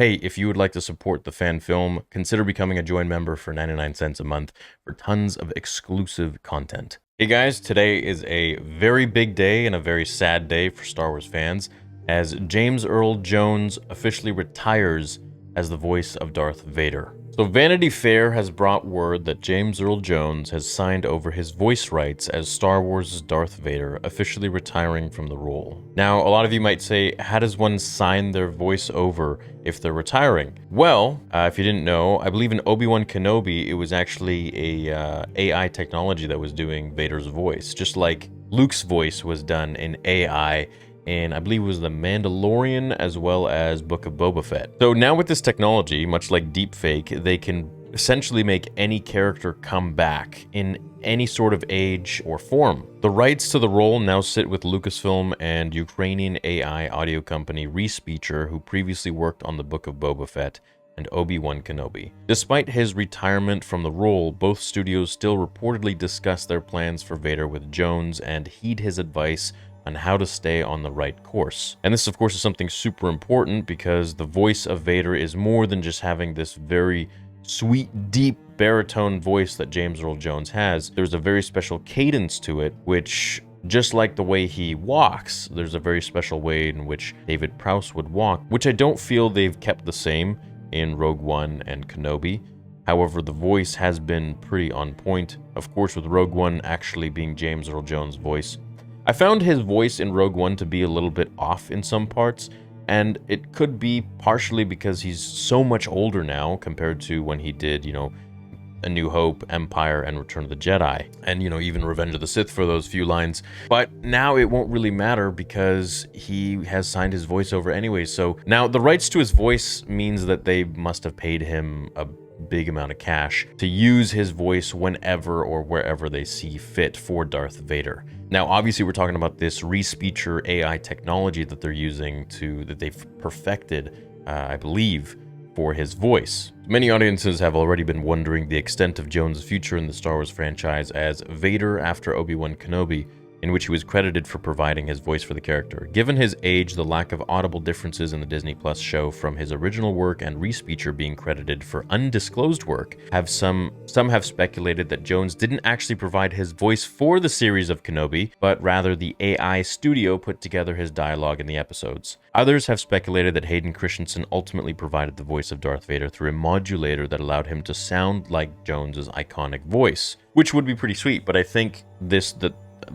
Hey, if you would like to support the fan film, consider becoming a Join member for 99 cents a month for tons of exclusive content. Hey guys, today is a very big day and a very sad day for Star Wars fans, as James Earl Jones officially retires as the voice of Darth Vader. So Vanity Fair has brought word that James Earl Jones has signed over his voice rights as Star Wars' Darth Vader, officially retiring from the role. Now, a lot of you might say, how does one sign their voice over if they're retiring? Well, if you didn't know, I believe in Obi-Wan Kenobi, it was actually a AI technology that was doing Vader's voice, just like Luke's voice was done in AI, and I believe it was The Mandalorian as well as Book of Boba Fett. So now with this technology, much like deepfake, they can essentially make any character come back in any sort of age or form. The rights to the role now sit with Lucasfilm and Ukrainian AI audio company Respeecher, who previously worked on the Book of Boba Fett and Obi-Wan Kenobi. Despite his retirement from the role, both studios still reportedly discuss their plans for Vader with Jones and heed his advice on how to stay on the right course. And this, of course, is something super important because the voice of Vader is more than just having this very sweet, deep baritone voice that James Earl Jones has. There's a very special cadence to it, which, just like the way he walks, there's a very special way in which David Prowse would walk, which I don't feel they've kept the same in Rogue One and Kenobi. However, the voice has been pretty on point, of course, with Rogue One actually being James Earl Jones' voice. I found his voice in Rogue One to be a little bit off in some parts, and it could be partially because he's so much older now compared to when he did, A New Hope, Empire, and Return of the Jedi, and, even Revenge of the Sith for those few lines. But now it won't really matter because he has signed his voice over anyway. So now the rights to his voice means that they must have paid him a big amount of cash to use his voice whenever or wherever they see fit for Darth Vader. Now, obviously, we're talking about this Respeecher AI technology that they're using that they've perfected, I believe, for his voice. Many audiences have already been wondering the extent of Jones' future in the Star Wars franchise as Vader after Obi-Wan Kenobi, in which he was credited for providing his voice for the character. Given his age, the lack of audible differences in the Disney Plus show from his original work and Respeecher being credited for undisclosed work, some have speculated that Jones didn't actually provide his voice for the series of Kenobi, but rather the AI studio put together his dialogue in the episodes. Others have speculated that Hayden Christensen ultimately provided the voice of Darth Vader through a modulator that allowed him to sound like Jones's iconic voice, which would be pretty sweet, but I think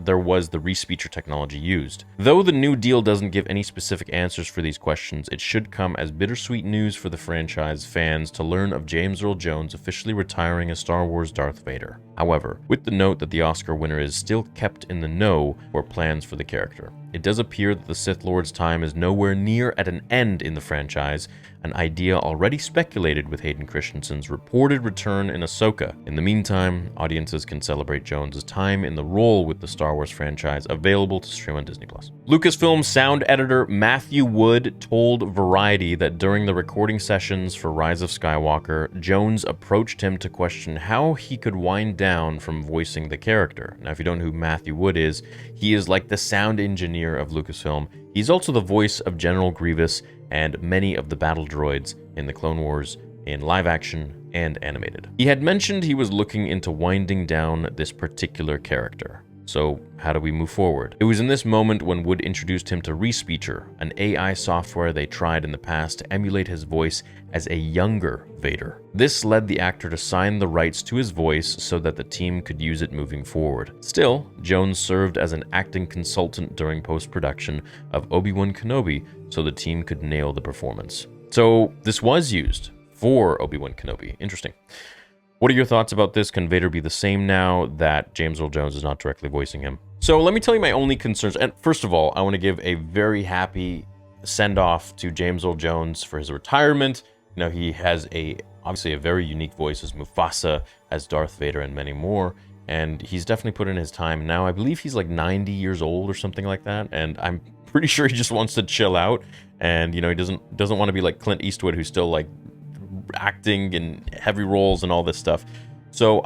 there was the Respeecher technology used. Though the new deal doesn't give any specific answers for these questions, it should come as bittersweet news for the franchise fans to learn of James Earl Jones officially retiring as Star Wars Darth Vader. However, with the note that the Oscar winner is still kept in the know for plans for the character. It does appear that the Sith Lord's time is nowhere near at an end in the franchise, an idea already speculated with Hayden Christensen's reported return in Ahsoka. In the meantime, audiences can celebrate Jones' time in the role with the Star Wars franchise, available to stream on Disney+. Lucasfilm sound editor Matthew Wood told Variety that during the recording sessions for Rise of Skywalker, Jones approached him to question how he could wind down from voicing the character. Now, if you don't know who Matthew Wood is, he is like the sound engineer of Lucasfilm. He's also the voice of General Grievous and many of the battle droids in the Clone Wars in live action and animated. He had mentioned he was looking into winding down this particular character. So how do we move forward? It was in this moment when Wood introduced him to Respeecher, an AI software they tried in the past to emulate his voice as a younger Vader. This led the actor to sign the rights to his voice so that the team could use it moving forward. Still, Jones served as an acting consultant during post-production of Obi-Wan Kenobi so the team could nail the performance. So this was used for Obi-Wan Kenobi. Interesting. What are your thoughts about this? Can Vader be the same now that James Earl Jones is not directly voicing him? So let me tell you my only concerns. And first of all, I want to give a very happy send-off to James Earl Jones for his retirement. He has obviously a very unique voice as Mufasa, as Darth Vader, and many more. And he's definitely put in his time. Now, I believe he's like 90 years old or something like that. And I'm pretty sure he just wants to chill out. And, he doesn't want to be like Clint Eastwood, who's still like acting in heavy roles and all this stuff. So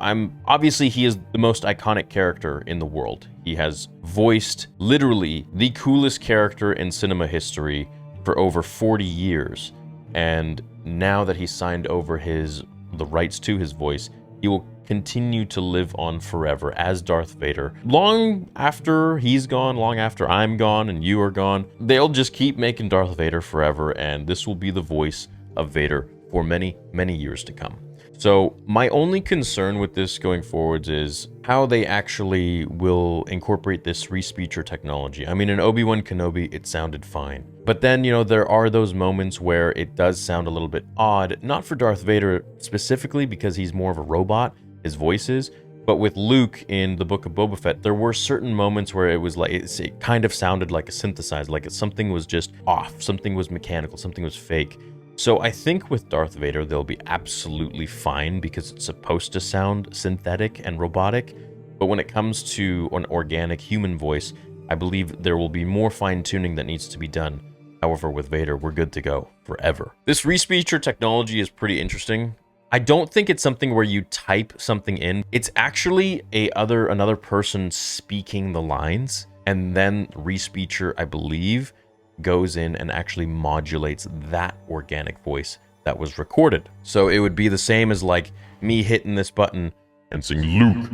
obviously he is the most iconic character in the world. He has voiced literally the coolest character in cinema history for over 40 years. And now that he's signed over the rights to his voice, he will continue to live on forever as Darth Vader. Long after he's gone, long after I'm gone and you are gone, they'll just keep making Darth Vader forever, and this will be the voice of Vader for many, many years to come. So my only concern with this going forwards is how they actually will incorporate this re-speecher technology. I mean, in Obi-Wan Kenobi, it sounded fine. But then, you know, there are those moments where it does sound a little bit odd, not for Darth Vader specifically because he's more of a robot, his voice is, but with Luke in the Book of Boba Fett, there were certain moments where it was like, it kind of sounded like a synthesized, like something was just off, something was mechanical, something was fake. So I think with Darth Vader, they'll be absolutely fine because it's supposed to sound synthetic and robotic. But when it comes to an organic human voice, I believe there will be more fine-tuning that needs to be done. However, with Vader, we're good to go forever. This re-speecher technology is pretty interesting. I don't think it's something where you type something in. It's actually another person speaking the lines, and then re-speecher, I believe, goes in and actually modulates that organic voice that was recorded. So it would be the same as like me hitting this button and saying, "Luke,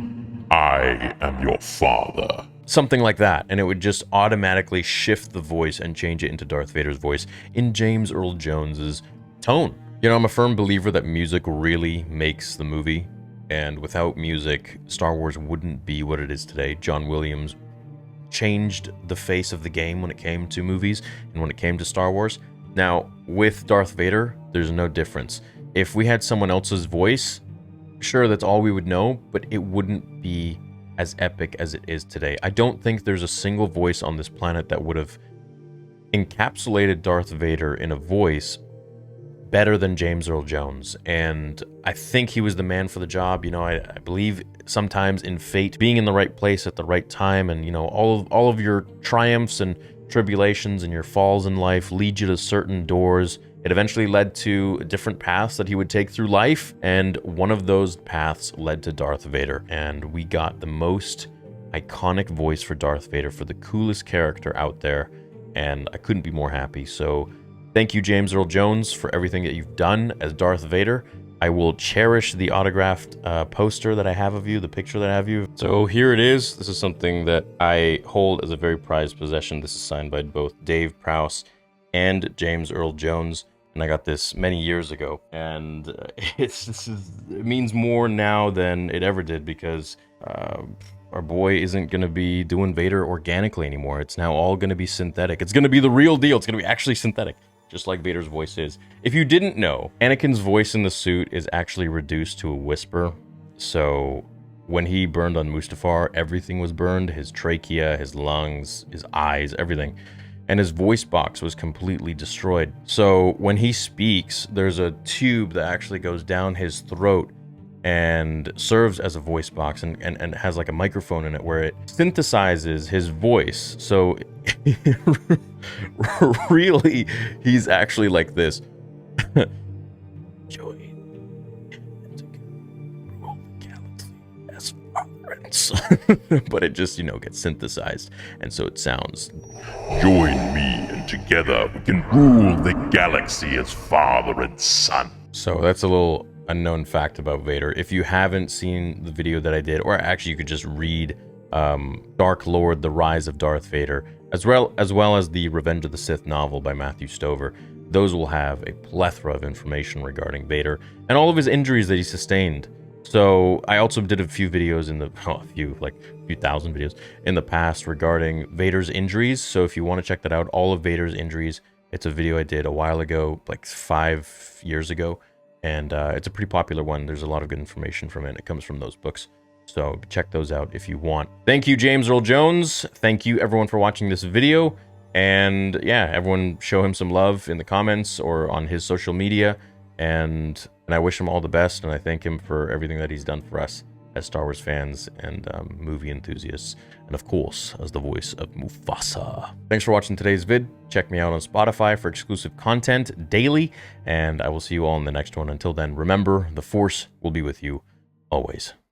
I am your father." Something like that, and it would just automatically shift the voice and change it into Darth Vader's voice in James Earl Jones's tone. You know, I'm a firm believer that music really makes the movie, and without music, Star Wars wouldn't be what it is today. John Williams changed the face of the game when it came to movies and when it came to Star Wars. Now, with Darth Vader, there's no difference. If we had someone else's voice, sure, that's all we would know, but it wouldn't be as epic as it is today. I don't think there's a single voice on this planet that would have encapsulated Darth Vader in a voice better than James Earl Jones, and I think he was the man for the job. You know, I believe sometimes in fate, being in the right place at the right time, and you know, all of your triumphs and tribulations and your falls in life lead you to certain doors. It eventually led to different paths that he would take through life, and one of those paths led to Darth Vader, and we got the most iconic voice for Darth Vader, for the coolest character out there, and I couldn't be more happy. So thank you, James Earl Jones, for everything that you've done as Darth Vader. I will cherish the autographed poster that I have of you, the picture that I have of you. So here it is. This is something that I hold as a very prized possession. This is signed by both Dave Prowse and James Earl Jones, and I got this many years ago. And it means more now than it ever did, because our boy isn't going to be doing Vader organically anymore. It's now all going to be synthetic. It's going to be the real deal. It's going to be actually synthetic, just like Vader's voice is. If you didn't know, Anakin's voice in the suit is actually reduced to a whisper. So when he burned on Mustafar, everything was burned. His trachea, his lungs, his eyes, everything. And his voice box was completely destroyed. So when he speaks, there's a tube that actually goes down his throat and serves as a voice box, and has like a microphone in it where it synthesizes his voice. So really, he's actually like this. Join and rule the galaxy as friends. But it just, you know, gets synthesized, and so it sounds, "Join me, and together we can rule the galaxy as father and son." So that's a little unknown fact about Vader. If you haven't seen the video that I did, or actually you could just read Dark Lord, The Rise of Darth Vader, as well as the Revenge of the Sith novel by Matthew Stover, those will have a plethora of information regarding Vader and all of his injuries that he sustained. So I also did a few videos in the, a few thousand videos in the past regarding Vader's injuries. So if you want to check that out, all of Vader's injuries, it's a video I did a while ago, like 5 years ago. And it's a pretty popular one. There's a lot of good information from it. It comes from those books. So check those out if you want. Thank you, James Earl Jones. Thank you, everyone, for watching this video. And yeah, everyone show him some love in the comments or on his social media. And I wish him all the best. And I thank him for everything that he's done for us as Star Wars fans and movie enthusiasts. And of course, as the voice of Mufasa. Thanks for watching today's vid. Check me out on Spotify for exclusive content daily. And I will see you all in the next one. Until then, remember, the Force will be with you always.